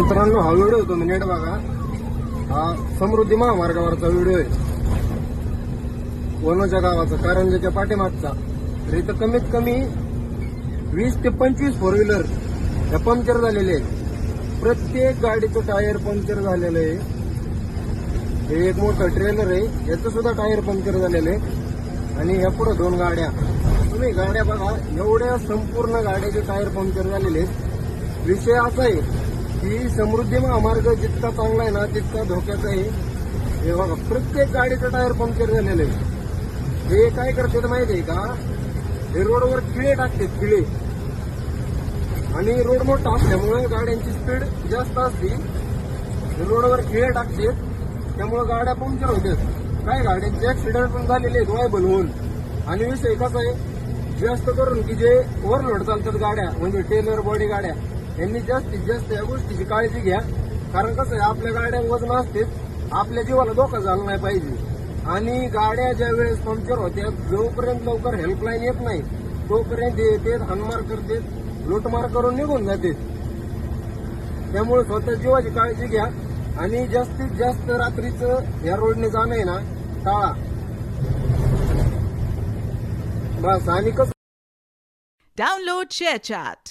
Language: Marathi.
मित्रांनो, हा व्हिडिओ तुम्ही नीट बघा. हा समृद्धी महामार्गावरचा व्हिडिओ आहे, वनोजा गावाचा, कारंजाच्या पाठीमागचा. तर इथं कमीत कमी 20 ते 25 फोर व्हीलर या पंक्चर झालेले आहेत. प्रत्येक गाडीचं टायर पंक्चर झालेलं आहे. हे एक मोठं ट्रेलर आहे, याचं सुद्धा टायर पंक्चर झालेलं आहे. आणि या पुढे 2 गाड्या, तुम्ही गाड्या बघा, एवढ्या संपूर्ण गाड्याचे टायर पंक्चर झालेले आहेत. विषय असा आहे की समृद्धी महामार्ग जितका चांगला आहे ना तितका धोक्याचा आहे. हे बघा, प्रत्येक गाडीचं टायर पंक्चर झालेलं आहे. हे काय करतात माहिती आहे का, हे रोडवर खिळे टाकतात, खिळे. आणि रोड मोठा असल्यामुळे गाड्यांची स्पीड जास्त असते. रोडवर खिळे टाकतात, त्यामुळे गाड्या पंक्चर होतात. काय गाड्यांचे ऍक्सिडेंट पण झालेले आहेत वायबल होऊन. आणि विषय कसा आहे, जास्त करून की जे ओव्हरलोड चालतात गाड्या, म्हणजे टेलर बॉडी गाड्या, यांनी जास्तीत जास्त या गोष्टीची काळजी घ्या. कारण कसं आहे, आपल्या गाड्या वजन असते, आपल्या जीवाला धोका झाला नाही पाहिजे. आणि गाड्या ज्या वेळेस पंक्चर होत्या, जोपर्यंत लवकर हेल्पलाईन येत नाही तोपर्यंत येते, हाणमार करते, लूटमार करून निघून जाते. त्यामुळे स्वतः जीवाची काळजी घ्या आणि जास्तीत जास्त रात्रीचं या रोडने जाणं आहे ना टाळा बस. आणि कसं Download ShareChat.